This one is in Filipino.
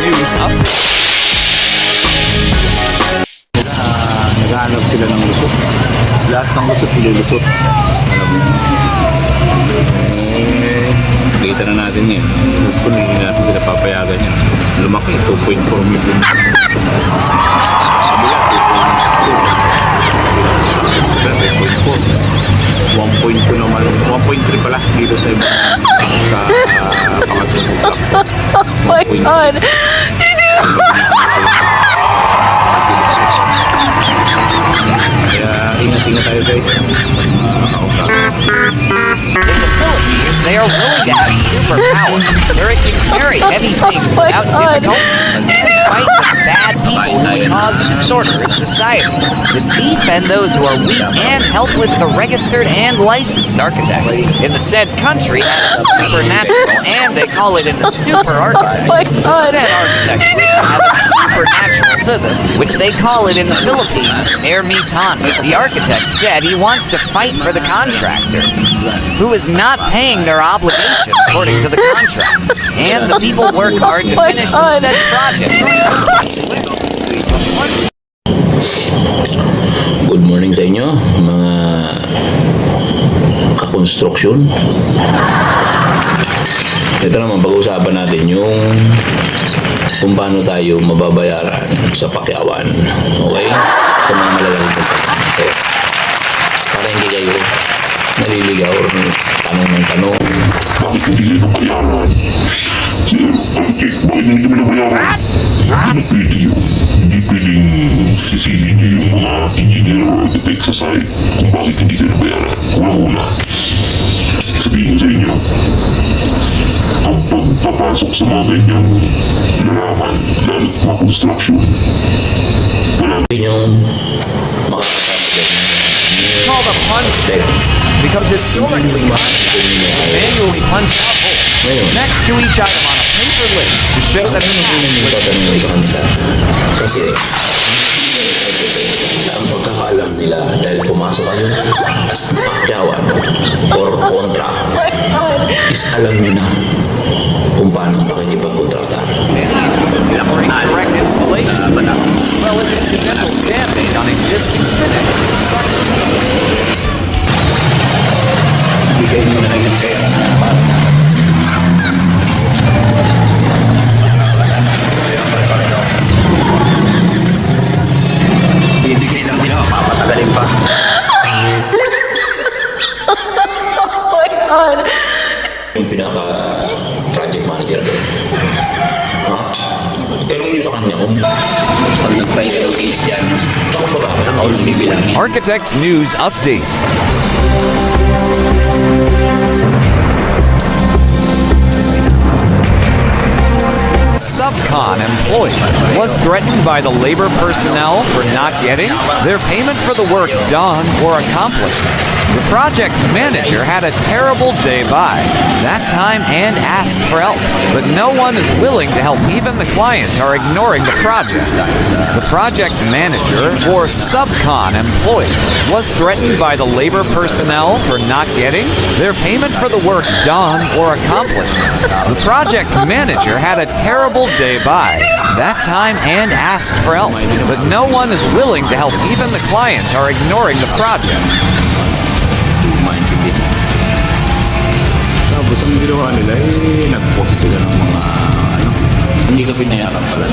News Update. Naghahanap sila ng lusot. Lahat ng lusot, nilulusot. Alam mo yun. Kita na natin yun. Kung hindi natin sila papayagan yan. Lumaki, 2.4 million. Sabi, 1.2 naman, 1.3 pala dito sa ibang sa pangatulong platform. Oh my God! Kaya ingat-ingat tayo guys. In the Philippines, they are willing to have superpowers, where it can carry heavy things Oh my without God. difficulty and fight with bad people who cause disorder in society. To defend those who are weak and helpless, the registered and licensed architect in the said country has supernatural, and they call it in the super architect. Oh my The God. said architect has a supernatural to them, which they call it in the Philippines, ermitan. The architect said he wants to fight for the contractor, who is not paying their obligation according to the contract. And the people work hard to Oh my finish the God. said project. Good morning sa inyo, mga kakonstruksyon. Ito naman, pag-uusapan natin yung kung paano tayo mababayaran sa pakyawan. Okay? Sa mga malalaking kontrata. Para hindi kayo naliligaw or tanong ng tanong. Bakit hindi kayo nabayaran? Sir, bakit? Bakit hindi kami nabayaran? Hindi na pwede yun. Hindi pwedeng sisihin niyo yung mga engineer or architect sa site kung bakit hindi kayo nabayaran. Una-una, sabihin sa inyo, ang pagpapasok sa mga ganyang laraman, lalo mga construction, Hindi nyo makakasama It's called a punch list because historically manually punched out holes next to each item on a paper list to show that Ano po nang tatanungin sa kanila? Kasi ang pagkakaalam nila dahil pumasok kayo as pakyawan or kontra is alam nyo na kung paano ang pakikipagkontrata. correct installation, well as incidental damage on existing finished structures. Bigay nyo na lang yung pera para bibigay lang din ako, papatagalin pa. Oh my God! Yung pinaka-project manager doon. Ha? Tanong nyo sa kanya kung pag nag-final case dyan, ako ba ang all bibilangin? Architects News Update. Subcon employee was threatened by the labor personnel for not getting their payment for the work done or accomplishment. The project manager had a terrible day by that time and asked for help, but no one is willing to help. Even the clients are ignoring the project. The project manager or subcon employee was threatened by the labor personnel for not getting their payment for the work done or accomplishment. The project manager had a terrible day by that time and asked for help, but no one is willing to help. Even the clients are ignoring the project. Maintindihan. Tapos ang ginawa nila nag-post sila ng mga hindi ka pinayaran pala.